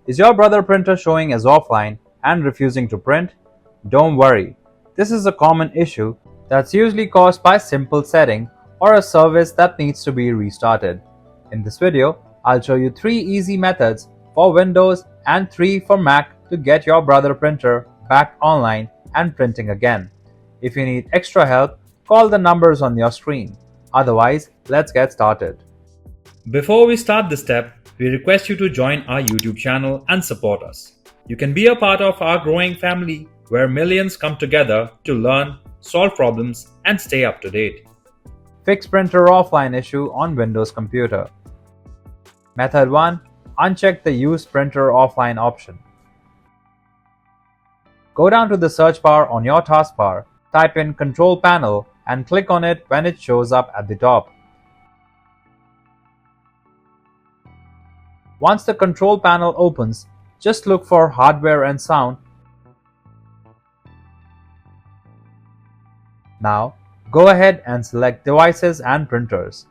Is your brother printer showing as offline and refusing to print? Don't worry. This is a common issue that's usually caused by simple setting or a service that needs to be restarted. In this video, I'll show you 3 easy methods for Windows and 3 for Mac to get your brother printer back online and printing again. If you need extra help, call the numbers on your screen. Otherwise, let's get started. Before we start this step, we request you to join our YouTube channel and support us. You can be a part of our growing family where millions come together to learn, solve problems, and stay up to date. Fix printer offline issue on Windows computer. Method 1. Uncheck the Use Printer Offline option. Go down to the search bar on your taskbar, type in Control Panel and click on it when it shows up at the top. Once the control panel opens, just look for Hardware and Sound. Now, go ahead and select Devices and Printers.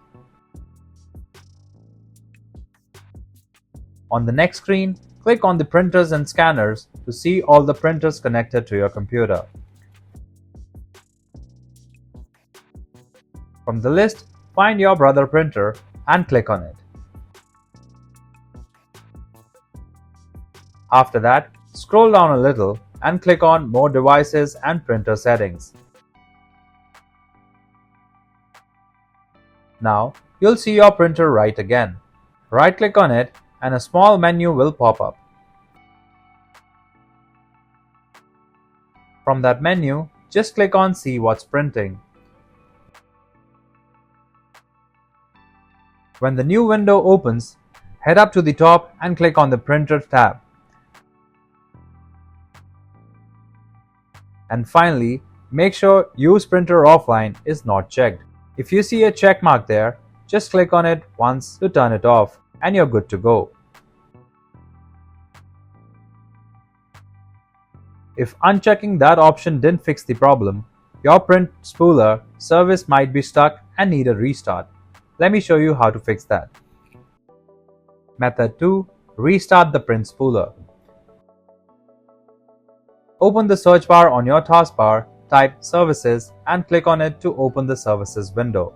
On the next screen, click on the Printers and Scanners to see all the printers connected to your computer. From the list, find your brother printer and click on it. After that, scroll down a little and click on More Devices and Printer Settings. Now, you'll see your printer right again. Right-click on it and a small menu will pop up. From that menu, just click on See What's Printing. When the new window opens, head up to the top and click on the Printer tab. And finally, make sure Use Printer Offline is not checked. If you see a check mark there, just click on it once to turn it off and you're good to go. If unchecking that option didn't fix the problem, your print spooler service might be stuck and need a restart. Let me show you how to fix that. Method 2. Restart the print spooler. Open the search bar on your taskbar, type Services and click on it to open the Services window.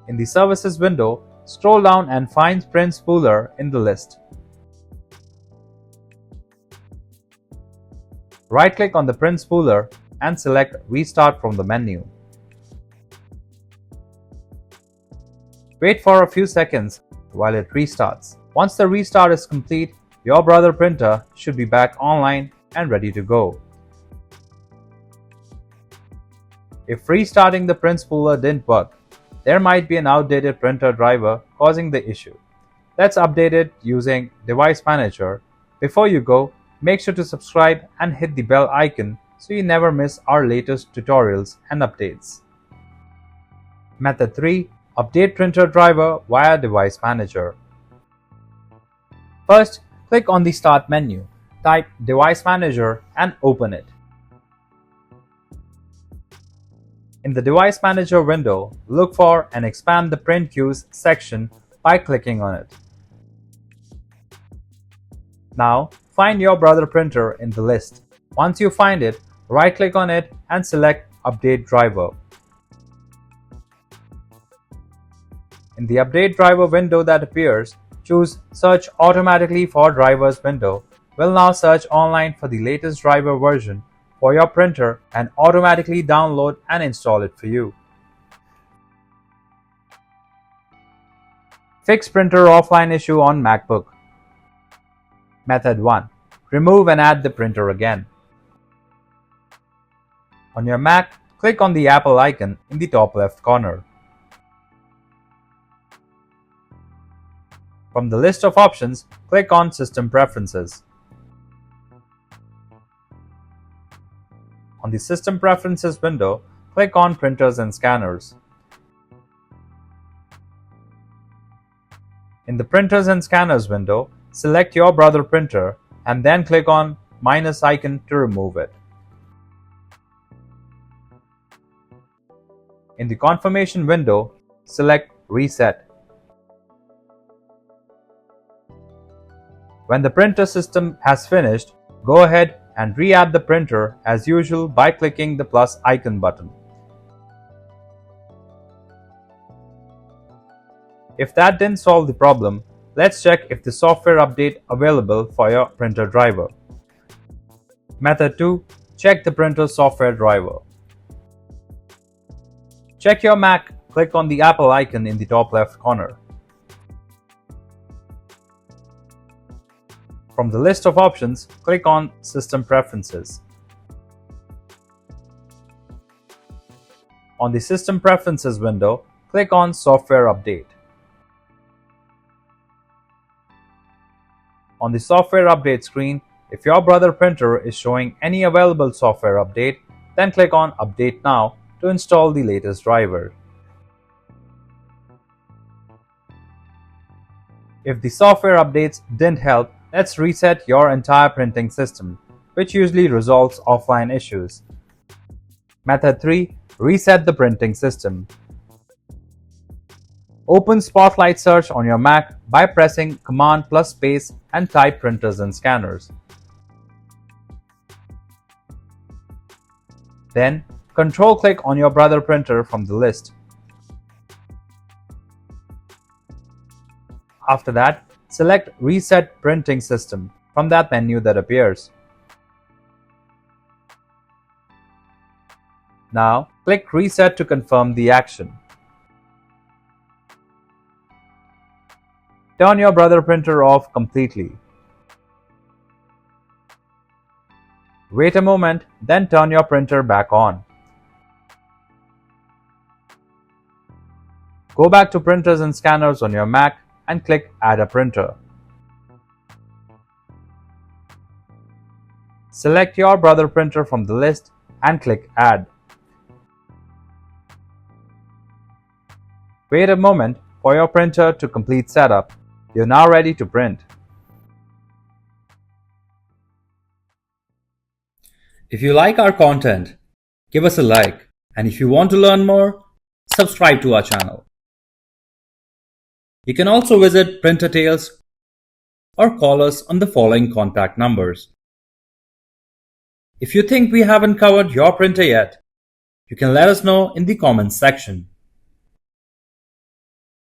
In the Services window, scroll down and find Print Spooler in the list. Right-click on the print spooler and select Restart from the menu. Wait for a few seconds while it restarts. Once the restart is complete, your brother printer should be back online and ready to go. If restarting the print spooler didn't work, there might be an outdated printer driver causing the issue. Let's update it using Device Manager. Before you go, make sure to subscribe and hit the bell icon so you never miss our latest tutorials and updates. Method 3. Update printer driver via Device Manager. First, click on the Start menu, type Device Manager and open it. In the Device Manager window, look for and expand the Print Queues section by clicking on it. Now, find your brother printer in the list. Once you find it, right-click on it and select Update Driver. In the Update Driver window that appears, choose Search Automatically for Drivers window. Will now search online for the latest driver version for your printer and automatically download and install it for you. Fix printer offline issue on MacBook. Method 1. Remove and add the printer again. On your Mac, click on the Apple icon in the top left corner. From the list of options, click on System Preferences. On the System Preferences window, click on Printers and Scanners. In the Printers and Scanners window, select your brother printer and then click on minus icon to remove it. In the confirmation window, select Reset. When the printer system has finished, go ahead and re-add the printer as usual by clicking the plus icon button. If that didn't solve the problem, let's check if the software update available for your printer driver. Method 2. Check the printer software driver. Check your Mac, click on the Apple icon in the top left corner. From the list of options, click on System Preferences. On the System Preferences window, click on Software Update. On the Software Update screen, if your Brother printer is showing any available software update, then click on Update Now to install the latest driver. If the software updates didn't help, let's reset your entire printing system, which usually resolves offline issues. Method 3. Reset the printing system. Open Spotlight Search on your Mac by pressing Command plus space and type printers and scanners. Then, Control-click on your Brother printer from the list. After that, select Reset Printing System from that menu that appears. Now, click Reset to confirm the action. Turn your Brother printer off completely. Wait a moment, then turn your printer back on. Go back to Printers and Scanners on your Mac and click Add a Printer. Select your Brother printer from the list and click Add. Wait a moment for your printer to complete setup. You're now ready to print. If you like our content, give us a like, and if you want to learn more, subscribe to our channel. You can also visit Printer Tales or call us on the following contact numbers. If you think we haven't covered your printer yet, you can let us know in the comments section.